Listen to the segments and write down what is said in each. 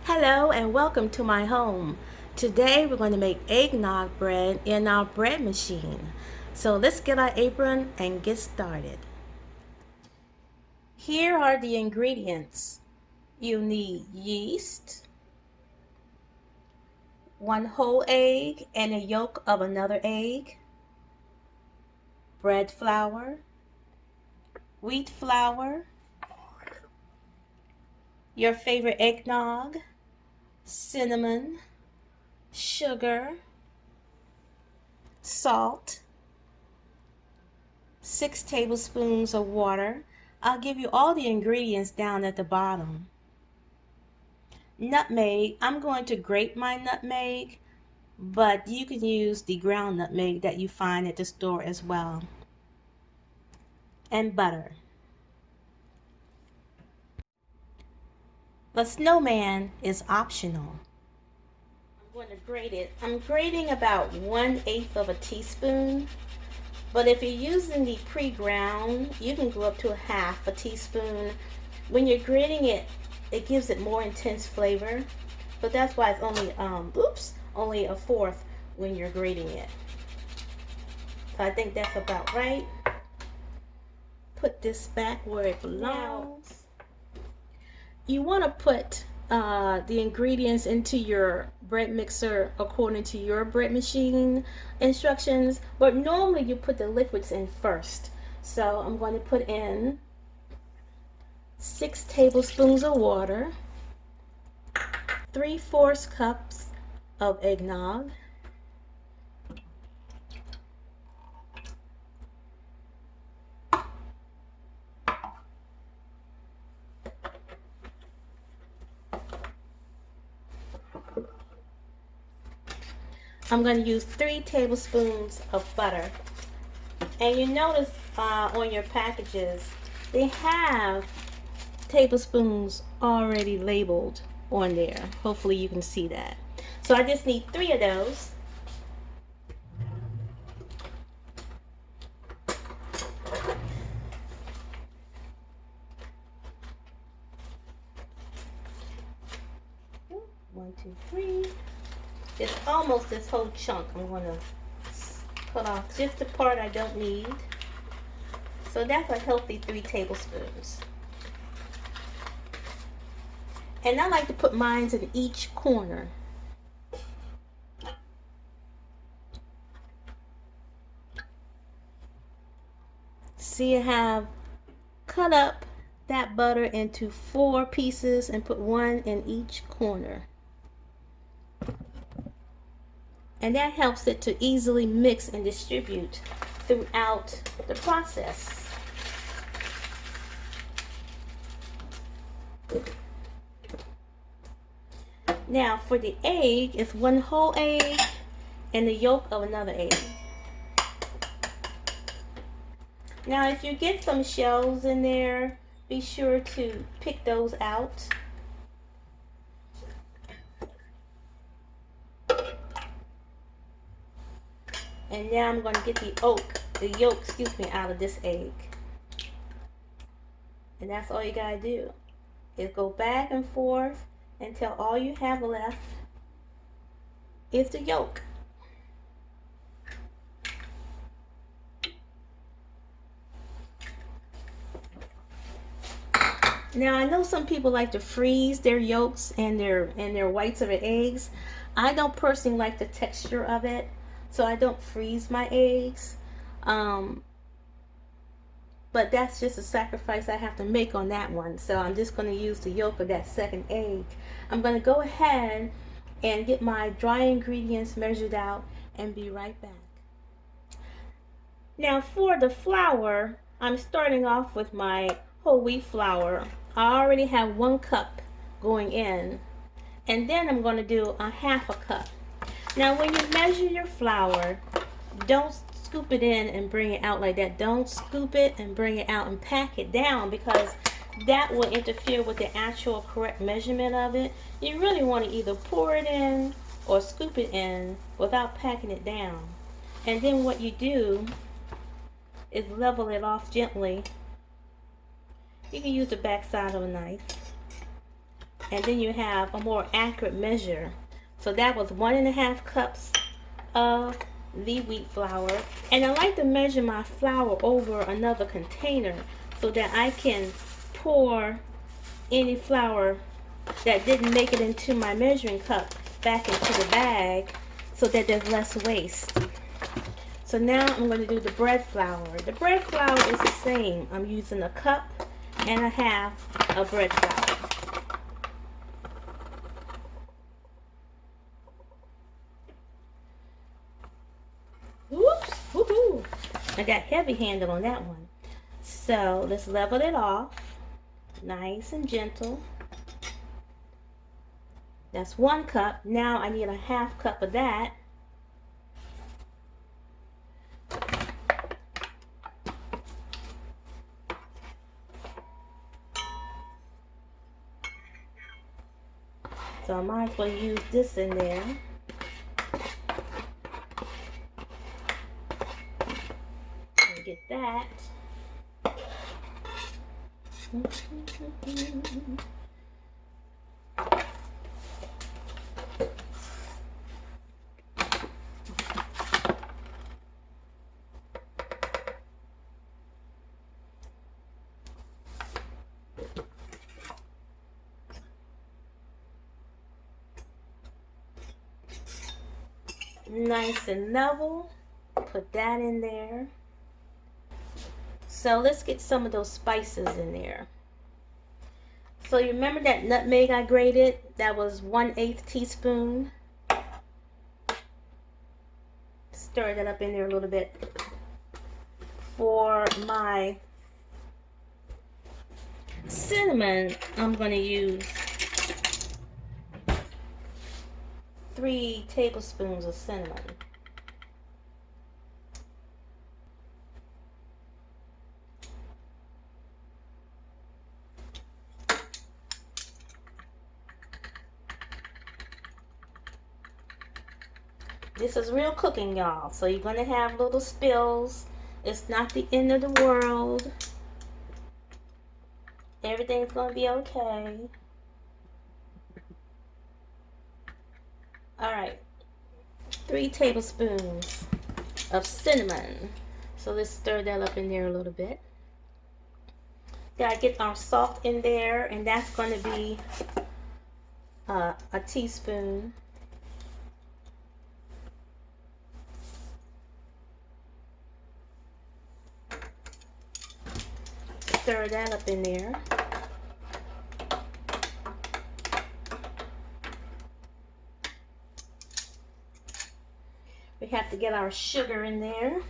Hello and welcome to my home. Today we're going to make eggnog bread in our bread machine. So let's get our apron and get started. Here are the ingredients. You need yeast, one whole egg and a yolk of another egg, bread flour, wheat flour, your favorite eggnog, cinnamon, sugar, salt, 6 tablespoons of water. I'll give you all the ingredients down at the bottom. Nutmeg, I'm going to grate my nutmeg, but you can use the ground nutmeg that you find at the store as well. And butter. The snowman is optional. I'm going to grate it. I'm grating about 1/8 of a teaspoon. But if you're using the pre-ground, you can go up to a half a teaspoon. When you're grating it, it gives it more intense flavor. But that's why it's only a fourth when you're grating it. So I think that's about right. Put this back where it belongs. You want to put the ingredients into your bread mixer according to your bread machine instructions, but normally you put the liquids in first. So I'm going to put in 6 tablespoons of water, 3/4 cups of eggnog, I'm going to use 3 tablespoons of butter. And you notice on your packages, they have tablespoons already labeled on there. Hopefully you can see that. So I just need 3 of those. One, two, three. It's almost this whole chunk. I'm going to cut off just the part I don't need. So that's a healthy 3 tablespoons. And I like to put mine in each corner. See, I have cut up that butter into 4 pieces and put 1 in each corner. And that helps it to easily mix and distribute throughout the process. Now for the egg, it's 1 whole egg and the yolk of another egg. Now if you get some shells in there, be sure to pick those out. And now I'm going to get the yolk, out of this egg. And that's all you gotta do, is go back and forth until all you have left is the yolk. Now I know some people like to freeze their yolks and their whites of the eggs. I don't personally like the texture of it, so I don't freeze my eggs. But that's just a sacrifice I have to make on that one. So I'm just going to use the yolk of that second egg. I'm going to go ahead and get my dry ingredients measured out and be right back. Now for the flour, I'm starting off with my whole wheat flour. I already have 1 cup going in, and then I'm going to do a 1/2 cup. Now when you measure your flour, don't scoop it in and bring it out like that. Don't scoop it and bring it out and pack it down, because that will interfere with the actual correct measurement of it. You really want to either pour it in or scoop it in without packing it down. And then what you do is level it off gently. You can use the back side of a knife and then you have a more accurate measure. So that was 1.5 cups of the wheat flour, and I like to measure my flour over another container so that I can pour any flour that didn't make it into my measuring cup back into the bag so that there's less waste. So now I'm going to do the bread flour. The bread flour is the same. I'm using 1.5 cups of bread flour. Whoops, woohoo! I got heavy handed on that one. So let's level it off, nice and gentle. That's 1 cup. Now I need 1/2 cup of that. So I might as well use this in there. Get that. Nice and level. Put that in there. So let's get some of those spices in there. So you remember that nutmeg I grated? That was 1/8 teaspoon. Stir that up in there a little bit. For my cinnamon, I'm going to use 3 tablespoons of cinnamon. This is real cooking, y'all, so you're going to have little spills. It's not the end of the world. Everything's going to be okay. Alright, 3 tablespoons of cinnamon. So let's stir that up in there a little bit. Gotta get our salt in there, and that's going to be a teaspoon. Stir that up in there. We have to get our sugar in there.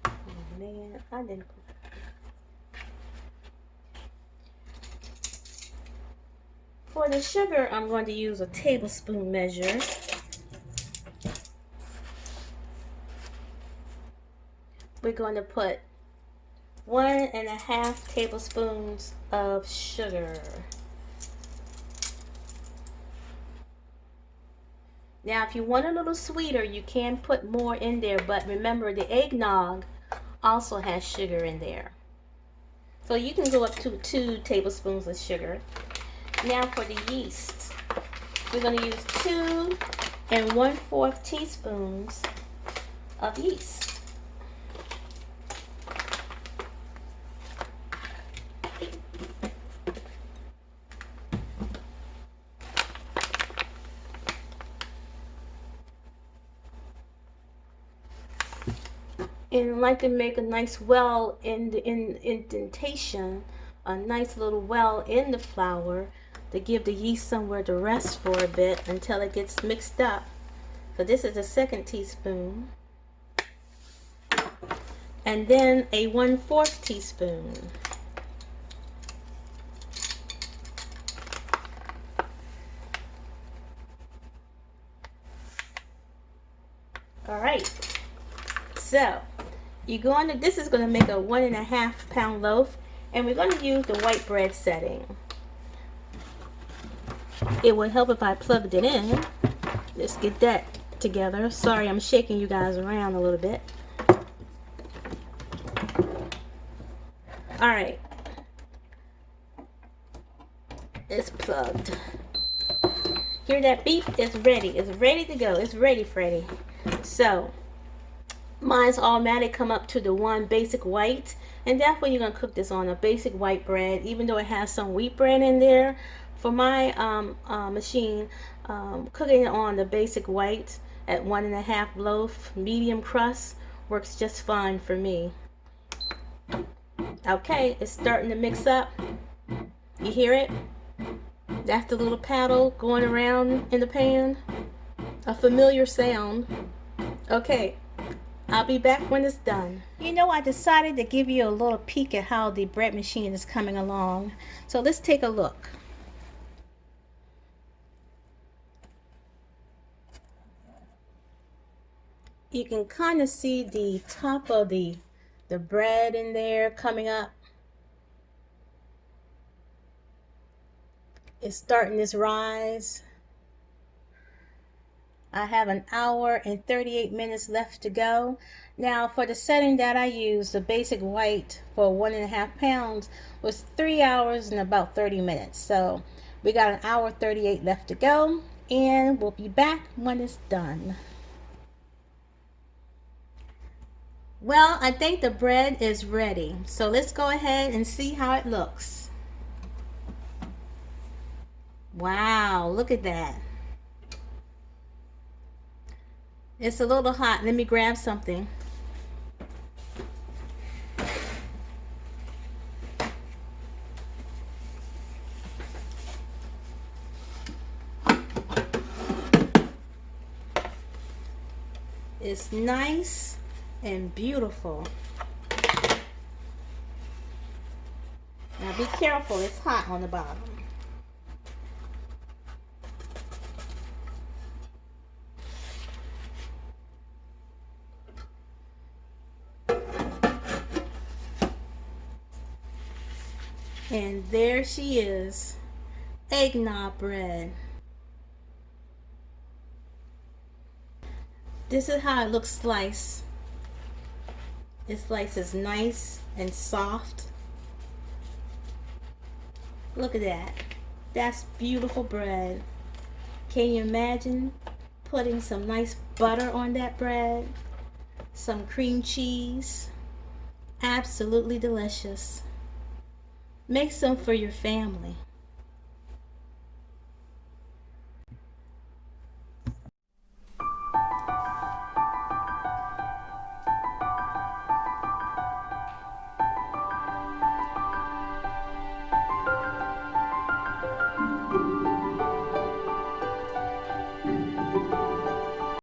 Oh man, I didn't put. For the sugar, I'm going to use a tablespoon measure. We're going to put 1.5 tablespoons of sugar. Now, if you want a little sweeter, you can put more in there, but remember the eggnog also has sugar in there. So you can go up to 2 tablespoons of sugar. Now for the yeast, we're going to use 2 1/4 teaspoons of yeast. And I like to make a nice well in the indentation, a nice little well in the flour to give the yeast somewhere to rest for a bit until it gets mixed up. So this is a 2nd teaspoon. And then a 1/4 teaspoon. All right. So you're going to, this is going to make a 1.5 pound loaf, and we're going to use the white bread setting. It would help if I plugged it in. Let's get that together. Sorry, I'm shaking you guys around a little bit. All right. It's plugged. Hear that beep? It's ready. It's ready to go. It's ready, Freddy. So, mine's automatic come up to the one basic white. And that's what you're going to cook this on, a basic white bread. Even though it has some wheat bread in there. For my machine, cooking it on the basic white at 1.5 loaf, medium crust, works just fine for me. Okay, it's starting to mix up. You hear it? That's the little paddle going around in the pan. A familiar sound. Okay, I'll be back when it's done. You know, I decided to give you a little peek at how the bread machine is coming along. So let's take a look. You can kind of see the top of the bread in there coming up. It's starting this rise. I have 1 hour and 38 minutes left to go. Now for the setting that I used, the basic white for 1.5 pounds was 3 hours and about 30 minutes. So we got 1 hour 38 left to go, and we'll be back when it's done. Well, I think the bread is ready. So let's go ahead and see how it looks. Wow, look at that. It's a little hot. Let me grab something. It's nice and beautiful. Now be careful, it's hot on the bottom. And there she is, eggnog bread. This is how it looks sliced. It slices nice and soft. Look at that. That's beautiful bread. Can you imagine putting some nice butter on that bread? Some cream cheese. Absolutely delicious. Make some for your family.